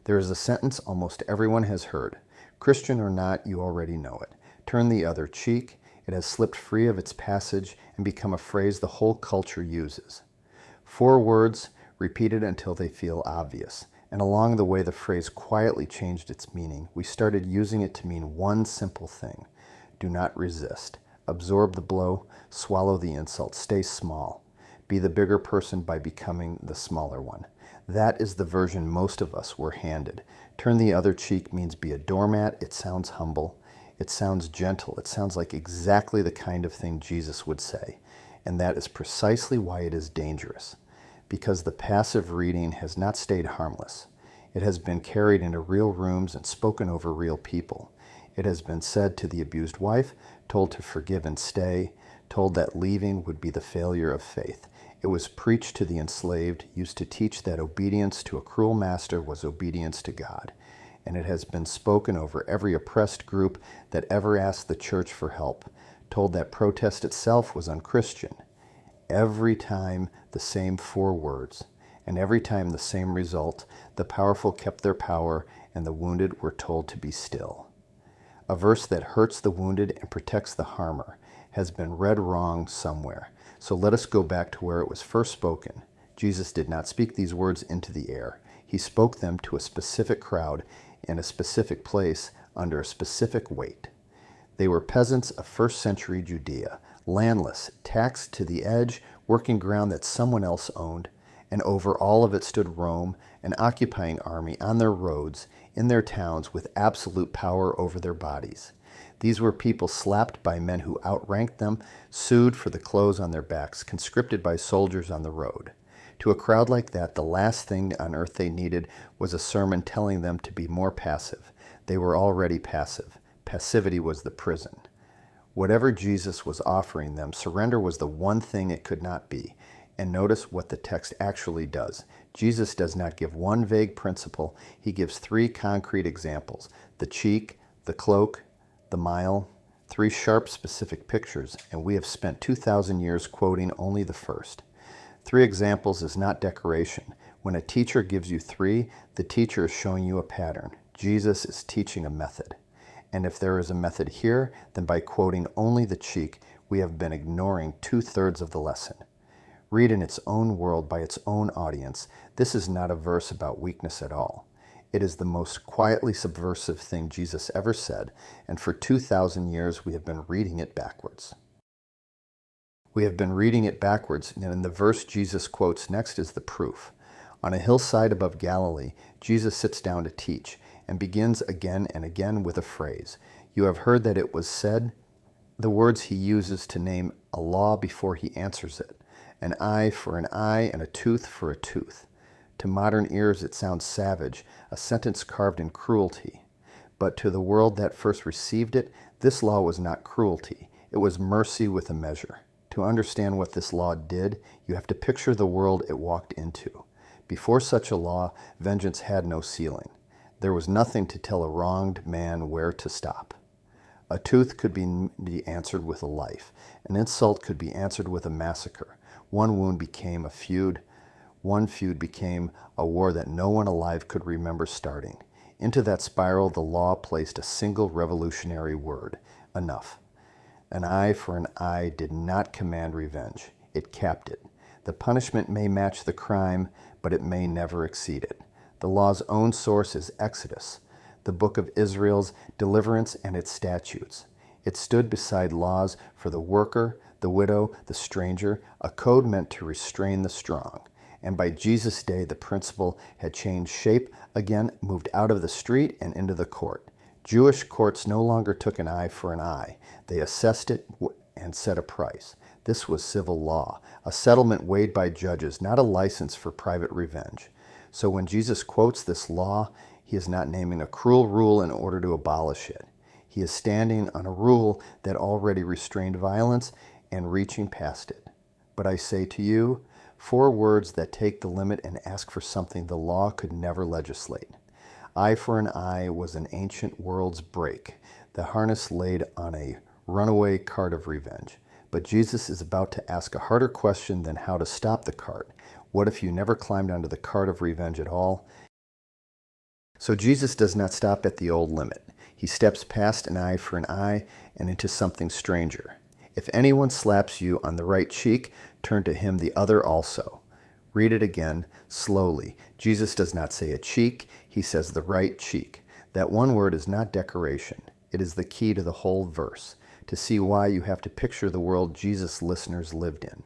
There is a sentence almost everyone has heard. Christian or not, you already know it. Turn the other cheek. It has slipped free of its passage and become a phrase the whole culture uses. 4 words repeated until they feel obvious. And along the way, the phrase quietly changed its meaning. We started using it to mean one simple thing. Do not resist. Absorb the blow. Swallow the insult. Stay small. Be the bigger person by becoming the smaller one. That is the version most of us were handed. Turn the other cheek means be a doormat. It sounds humble. It sounds gentle. It sounds like exactly the kind of thing Jesus would say. And that is precisely why it is dangerous. Because the passive reading has not stayed harmless. It has been carried into real rooms and spoken over real people. It has been said to the abused wife, told to forgive and stay, told that leaving would be the failure of faith. It was preached to the enslaved, used to teach that obedience to a cruel master was obedience to God. And it has been spoken over every oppressed group that ever asked the church for help, told that protest itself was unchristian. Every time the same 4 words, and every time the same result. The powerful kept their power, and the wounded were told to be still. A verse that hurts the wounded and protects the harmer has been read wrong somewhere. So let us go back to where it was first spoken. Jesus did not speak these words into the air. He spoke them to a specific crowd in a specific place under a specific weight. They were peasants of first-century Judea, landless, taxed to the edge, working ground that someone else owned, and over all of it stood Rome, an occupying army on their roads, in their towns, with absolute power over their bodies. These were people slapped by men who outranked them, sued for the clothes on their backs, conscripted by soldiers on the road. To a crowd like that, the last thing on earth they needed was a sermon telling them to be more passive. They were already passive. Passivity was the prison. Whatever Jesus was offering them, surrender was the one thing it could not be. And notice what the text actually does. Jesus does not give one vague principle. He gives 3 concrete examples: the cheek, the cloak, the mile, 3 sharp, specific pictures, and we have spent 2,000 years quoting only the first. 3 examples is not decoration. When a teacher gives you 3, the teacher is showing you a pattern. Jesus is teaching a method. And if there is a method here, then by quoting only the cheek, we have been ignoring 2/3 of the lesson. Read in its own world by its own audience. This is not a verse about weakness at all. It is the most quietly subversive thing Jesus ever said, and for 2,000 years we have been reading it backwards. We have been reading it backwards, and in the verse Jesus quotes next is the proof. On a hillside above Galilee, Jesus sits down to teach, and begins again and again with a phrase. You have heard that it was said, the words he uses to name a law before he answers it. An eye for an eye and a tooth for a tooth. To modern ears it sounds savage, a sentence carved in cruelty. But to the world that first received it, this law was not cruelty. It was mercy with a measure. To understand what this law did, you have to picture the world it walked into. Before such a law, vengeance had no ceiling. There was nothing to tell a wronged man where to stop. A tooth could be answered with a life. An insult could be answered with a massacre. One wound became a feud. One feud became a war that no one alive could remember starting. Into that spiral, the law placed a single revolutionary word: enough. An eye for an eye did not command revenge. It capped it. The punishment may match the crime, but it may never exceed it. The law's own source is Exodus, the book of Israel's deliverance and its statutes. It stood beside laws for the worker, the widow, the stranger, a code meant to restrain the strong. And by Jesus' day, the principle had changed shape again, moved out of the street and into the court. Jewish courts no longer took an eye for an eye. They assessed it and set a price. This was civil law, a settlement weighed by judges, not a license for private revenge. So when Jesus quotes this law, he is not naming a cruel rule in order to abolish it. He is standing on a rule that already restrained violence and reaching past it. But I say to you, 4 words that take the limit and ask for something the law could never legislate. Eye for an eye was an ancient world's break, the harness laid on a runaway cart of revenge. But Jesus is about to ask a harder question than how to stop the cart. What if you never climbed onto the cart of revenge at all? So Jesus does not stop at the old limit. He steps past an eye for an eye and into something stranger. If anyone slaps you on the right cheek, turn to him the other also. Read it again, slowly. Jesus does not say a cheek, he says the right cheek. That one word is not decoration. It is the key to the whole verse, to see why you have to picture the world Jesus' listeners lived in.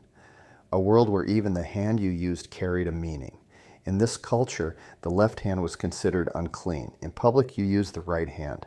A world where even the hand you used carried a meaning. In this culture, the left hand was considered unclean. In public, you use the right hand.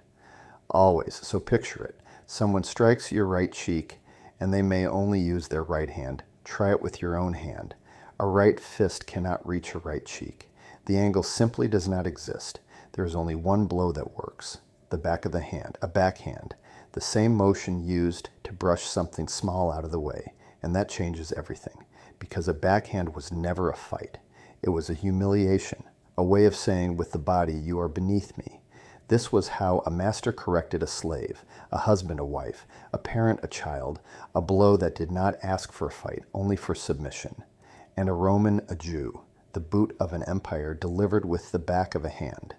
Always, so picture it. Someone strikes your right cheek, and they may only use their right hand. Try it with your own hand. A right fist cannot reach a right cheek. The angle simply does not exist. There is only one blow that works. The back of the hand, a backhand. The same motion used to brush something small out of the way. And that changes everything. Because a backhand was never a fight. It was a humiliation, a way of saying with the body, you are beneath me. This was how a master corrected a slave, a husband a wife, a parent a child, a blow that did not ask for a fight, only for submission. And a Roman a Jew, the boot of an empire delivered with the back of a hand.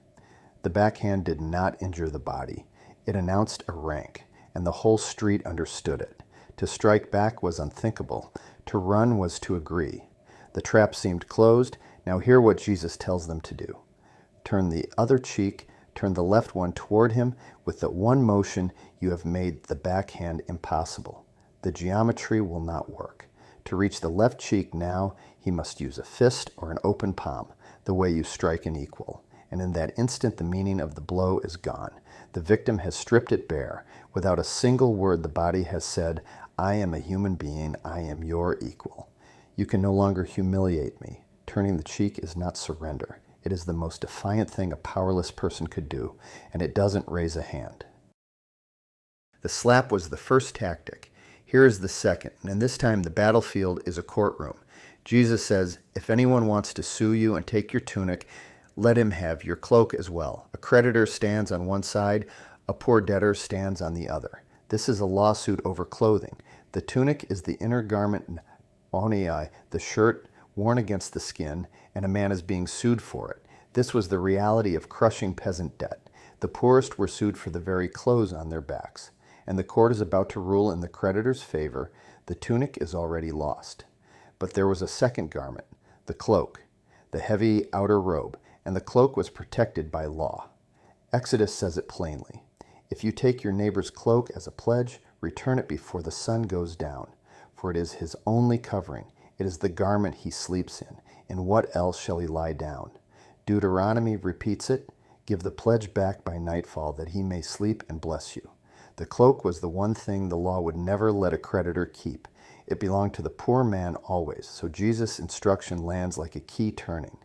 The backhand did not injure the body. It announced a rank, and the whole street understood it. To strike back was unthinkable. To run was to agree. The trap seemed closed. Now hear what Jesus tells them to do. Turn the other cheek, turn the left one toward him. With the one motion, you have made the backhand impossible. The geometry will not work. To reach the left cheek now, he must use a fist or an open palm, the way you strike an equal. And in that instant, the meaning of the blow is gone. The victim has stripped it bare. Without a single word, the body has said, I am a human being, I am your equal. You can no longer humiliate me. Turning the cheek is not surrender. It is the most defiant thing a powerless person could do, and it doesn't raise a hand. The slap was the first tactic. Here is the second, and this time the battlefield is a courtroom. Jesus says, if anyone wants to sue you and take your tunic, let him have your cloak as well. A creditor stands on one side, a poor debtor stands on the other. This is a lawsuit over clothing. The tunic is the inner garment, oniai, the shirt worn against the skin, and a man is being sued for it. This was the reality of crushing peasant debt. The poorest were sued for the very clothes on their backs, and the court is about to rule in the creditor's favor. The tunic is already lost. But there was a second garment, the cloak, the heavy outer robe, and the cloak was protected by law. Exodus says it plainly. If you take your neighbor's cloak as a pledge, return it before the sun goes down, for it is his only covering. It is the garment he sleeps in. In what else shall he lie down? Deuteronomy repeats it. Give the pledge back by nightfall, that he may sleep and bless you. The cloak was the one thing the law would never let a creditor keep. It belonged to the poor man always, so Jesus' instruction lands like a key turning.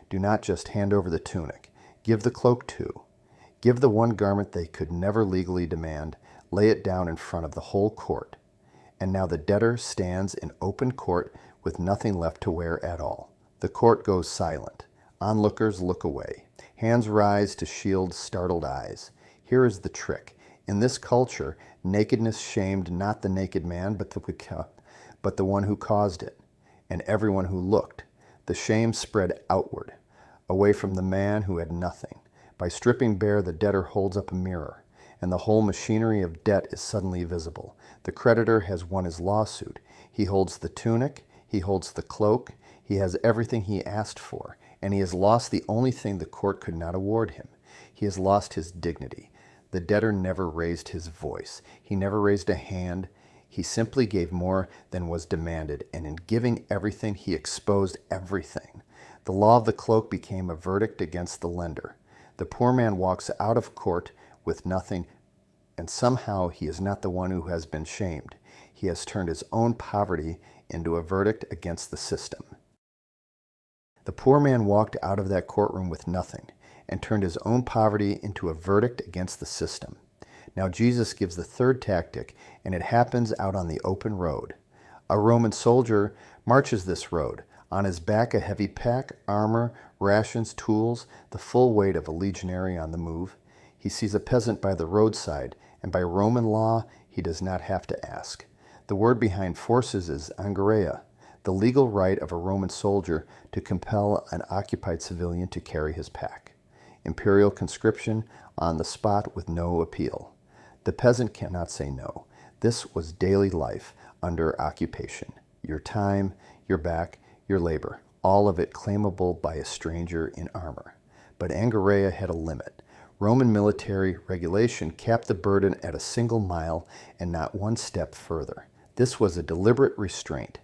Do not just hand over the tunic. Give the cloak too. Give the one garment they could never legally demand. Lay it down in front of the whole court. And now the debtor stands in open court with nothing left to wear at all. The court goes silent. Onlookers look away. Hands rise to shield startled eyes. Here is the trick. In this culture, nakedness shamed not the naked man, but the one who caused it, and everyone who looked. The shame spread outward, away from the man who had nothing. By stripping bare, the debtor holds up a mirror, and the whole machinery of debt is suddenly visible. The creditor has won his lawsuit. He holds the tunic, he holds the cloak, he has everything he asked for, and he has lost the only thing the court could not award him. He has lost his dignity. The debtor never raised his voice. He never raised a hand. He simply gave more than was demanded, and in giving everything, he exposed everything. The law of the cloak became a verdict against the lender. The poor man walks out of court with nothing, and somehow he is not the one who has been shamed. He has turned his own poverty into a verdict against the system. The poor man walked out of that courtroom with nothing, and turned his own poverty into a verdict against the system. Now Jesus gives the third tactic, and it happens out on the open road. A Roman soldier marches this road. On his back a heavy pack, armor, rations, tools, the full weight of a legionary on the move. He sees a peasant by the roadside, and by Roman law he does not have to ask. The word behind forces is angareia, the legal right of a Roman soldier to compel an occupied civilian to carry his pack. Imperial conscription on the spot with no appeal. The peasant cannot say no. This was daily life under occupation. Your time, your back, your labor, all of it claimable by a stranger in armor. But Angarea had a limit. Roman military regulation capped the burden at a single mile and not one step further. This was a deliberate restraint.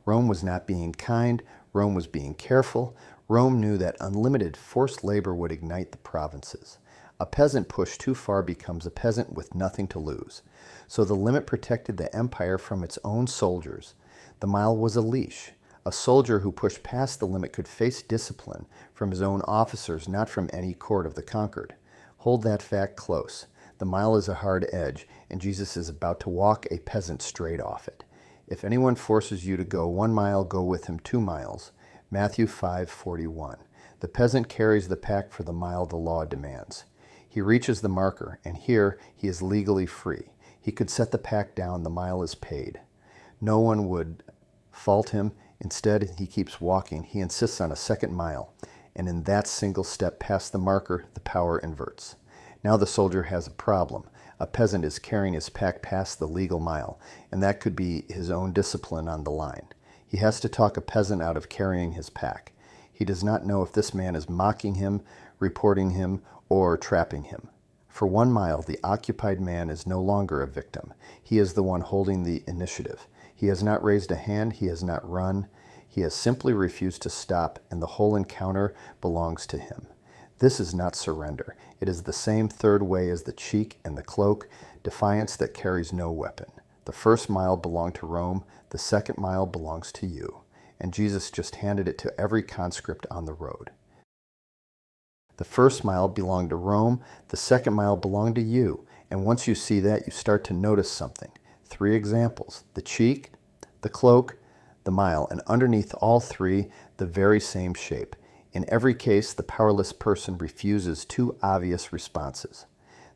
Rome was not being kind. Rome was being careful. Rome knew that unlimited forced labor would ignite the provinces. A peasant pushed too far becomes a peasant with nothing to lose. So the limit protected the empire from its own soldiers. The mile was a leash. A soldier who pushed past the limit could face discipline from his own officers, not from any court of the conquered. Hold that fact close. The mile is a hard edge, and Jesus is about to walk a peasant straight off it. If anyone forces you to go 1 mile, go with him 2 miles. Matthew 5:41. The peasant carries the pack for the mile the law demands. He reaches the marker, and here he is legally free. He could set the pack down, the mile is paid. No one would fault him. Instead, he keeps walking. He insists on a second mile, and in that single step past the marker, the power inverts. Now the soldier has a problem. A peasant is carrying his pack past the legal mile, and that could be his own discipline on the line. He has to talk a peasant out of carrying his pack. He does not know if this man is mocking him, reporting him, or trapping him. For 1 mile, the occupied man is no longer a victim. He is the one holding the initiative. He has not raised a hand. He has not run. He has simply refused to stop, and the whole encounter belongs to him. This is not surrender. It is the same third way as the cheek and the cloak, defiance that carries no weapon. The first mile belonged to Rome. The second mile belongs to you. And Jesus just handed it to every conscript on the road. The first mile belonged to Rome. The second mile belonged to you. And once you see that, you start to notice something. 3 examples: the cheek, the cloak, the mile, and underneath all 3, the very same shape. In every case, the powerless person refuses 2 obvious responses.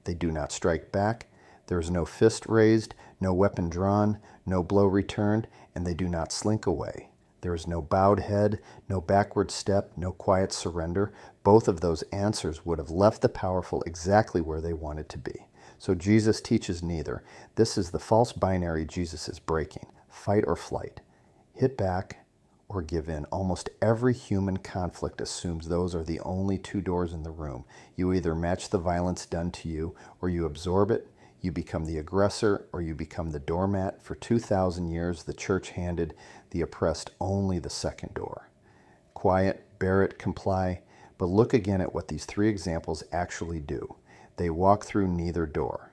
They do not strike back, there is no fist raised, no weapon drawn, no blow returned, and they do not slink away. There is no bowed head, no backward step, no quiet surrender. Both of those answers would have left the powerful exactly where they wanted to be. So Jesus teaches neither. This is the false binary Jesus is breaking: fight or flight, hit back or give in. Almost every human conflict assumes those are the only 2 doors in the room. You either match the violence done to you, or you absorb it, you become the aggressor, or you become the doormat. For 2,000 years, the church handed the oppressed only the second door. Quiet, bear it, comply. But look again at what these 3 examples actually do. They walk through neither door.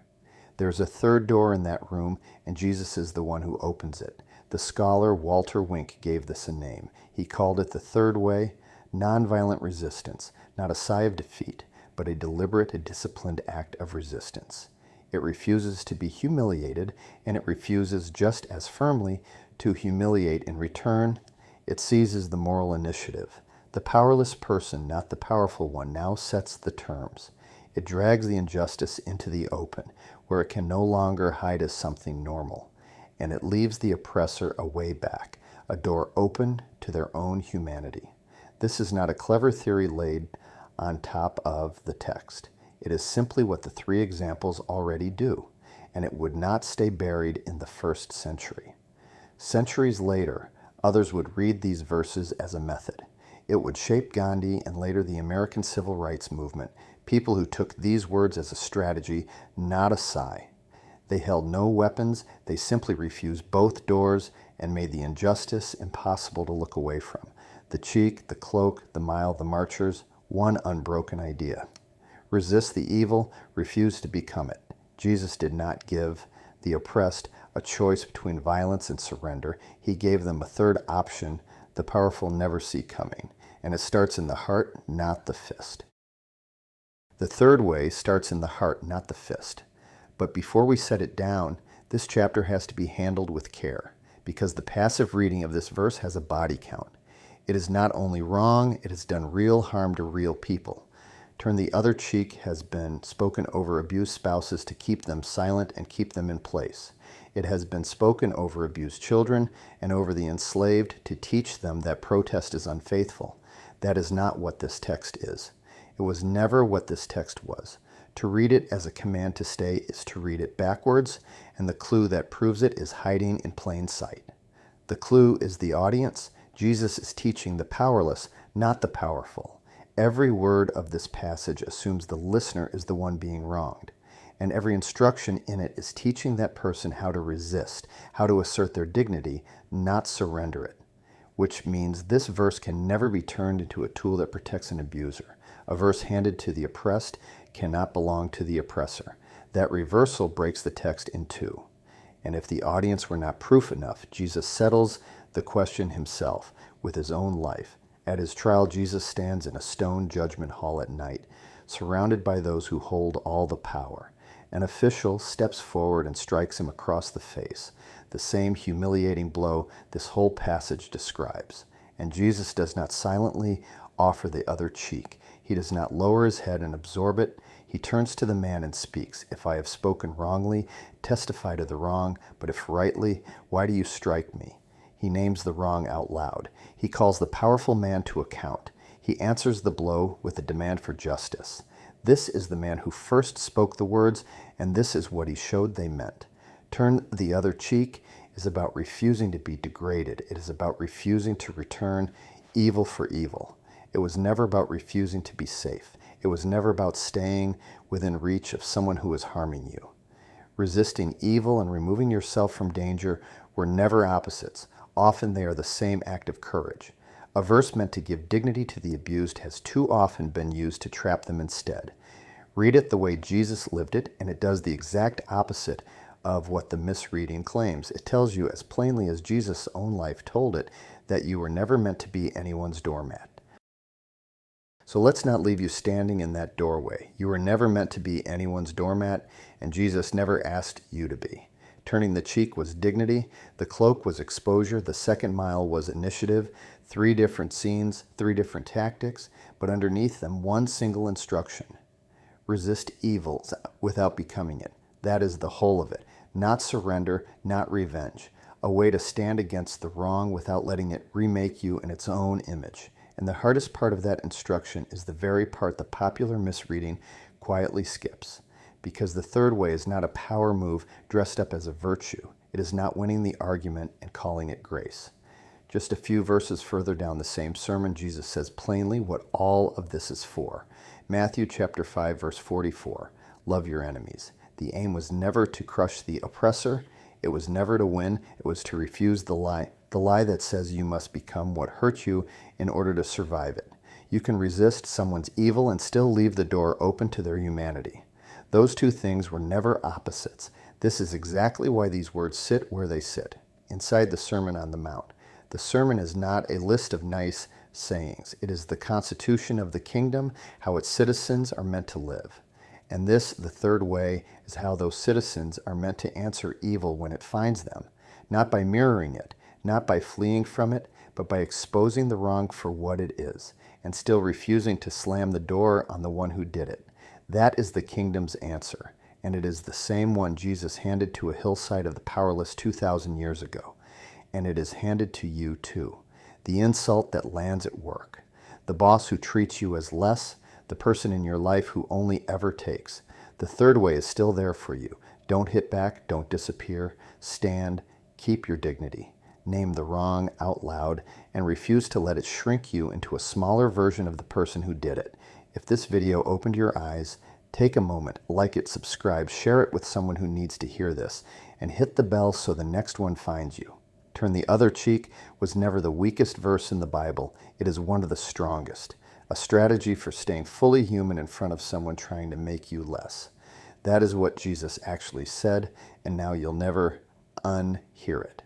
There's a third door in that room, and Jesus is the one who opens it. The scholar Walter Wink gave this a name. He called it the third way: nonviolent resistance, not a sigh of defeat, but a deliberate and disciplined act of resistance. It refuses to be humiliated, and it refuses just as firmly to humiliate in return. It seizes the moral initiative. The powerless person, not the powerful one, now sets the terms. It drags the injustice into the open, where it can no longer hide as something normal. And it leaves the oppressor a way back, a door open to their own humanity. This is not a clever theory laid on top of the text. It is simply what the 3 examples already do, and it would not stay buried in the 1st century. Centuries later, others would read these verses as a method. It would shape Gandhi and later the American Civil Rights Movement, people who took these words as a strategy, not a sigh. They held no weapons, they simply refused both doors and made the injustice impossible to look away from. The cheek, the cloak, the mile, the marchers, one unbroken idea. Resist the evil, refuse to become it. Jesus did not give the oppressed a choice between violence and surrender. He gave them a third option the powerful never see coming, and it starts in the heart, not the fist. The third way starts in the heart, not the fist. But before we set it down, this chapter has to be handled with care, because the passive reading of this verse has a body count. It is not only wrong, it has done real harm to real people. Turn the other cheek has been spoken over abused spouses to keep them silent and keep them in place. It has been spoken over abused children and over the enslaved to teach them that protest is unfaithful. That is not what this text is. It was never what this text was. To read it as a command to stay is to read it backwards, and the clue that proves it is hiding in plain sight. The clue is the audience. Jesus is teaching the powerless, not the powerful. Every word of this passage assumes the listener is the one being wronged, and every instruction in it is teaching that person how to resist, how to assert their dignity, not surrender it, which means this verse can never be turned into a tool that protects an abuser. A verse handed to the oppressed cannot belong to the oppressor. That reversal breaks the text in two. And if the audience were not proof enough, Jesus settles the question himself with his own life. At his trial, Jesus stands in a stone judgment hall at night, surrounded by those who hold all the power. An official steps forward and strikes him across the face, the same humiliating blow this whole passage describes. And Jesus does not silently offer the other cheek. He does not lower his head and absorb it. He turns to the man and speaks. If I have spoken wrongly, testify to the wrong, but if rightly, why do you strike me? He names the wrong out loud. He calls the powerful man to account. He answers the blow with a demand for justice. This is the man who first spoke the words, and this is what he showed they meant. Turn the other cheek is about refusing to be degraded. It is about refusing to return evil for evil. It was never about refusing to be safe. It was never about staying within reach of someone who was harming you. Resisting evil and removing yourself from danger were never opposites. Often they are the same act of courage. A verse meant to give dignity to the abused has too often been used to trap them instead. Read it the way Jesus lived it, and it does the exact opposite of what the misreading claims. It tells you as plainly as Jesus' own life told it that you were never meant to be anyone's doormat. So let's not leave you standing in that doorway. You were never meant to be anyone's doormat, and Jesus never asked you to be. Turning the cheek was dignity. The cloak was exposure. The second mile was initiative. 3 different scenes, 3 different tactics, but underneath them, one single instruction. Resist evil without becoming it. That is the whole of it. Not surrender, not revenge. A way to stand against the wrong without letting it remake you in its own image. And the hardest part of that instruction is the very part the popular misreading quietly skips. Because the third way is not a power move dressed up as a virtue. It is not winning the argument and calling it grace. Just a few verses further down the same sermon, Jesus says plainly what all of this is for. Matthew chapter 5, verse 44, love your enemies. The aim was never to crush the oppressor. It was never to win. It was to refuse the lie that says you must become what hurt you in order to survive it. You can resist someone's evil and still leave the door open to their humanity. Those two things were never opposites. This is exactly why these words sit where they sit, inside the Sermon on the Mount. The sermon is not a list of nice sayings. It is the constitution of the kingdom, how its citizens are meant to live. And this, the third way, is how those citizens are meant to answer evil when it finds them, not by mirroring it, not by fleeing from it, but by exposing the wrong for what it is, and still refusing to slam the door on the one who did it. That is the kingdom's answer, and it is the same one Jesus handed to a hillside of the powerless 2,000 years ago. And it is handed to you too. The insult that lands at work. The boss who treats you as less. The person in your life who only ever takes. The third way is still there for you. Don't hit back. Don't disappear. Stand. Keep your dignity. Name the wrong out loud and refuse to let it shrink you into a smaller version of the person who did it. If this video opened your eyes, take a moment, like it, subscribe, share it with someone who needs to hear this, and hit the bell so the next one finds you. Turn the other cheek was never the weakest verse in the Bible. It is one of the strongest. A strategy for staying fully human in front of someone trying to make you less. That is what Jesus actually said, and now you'll never unhear it.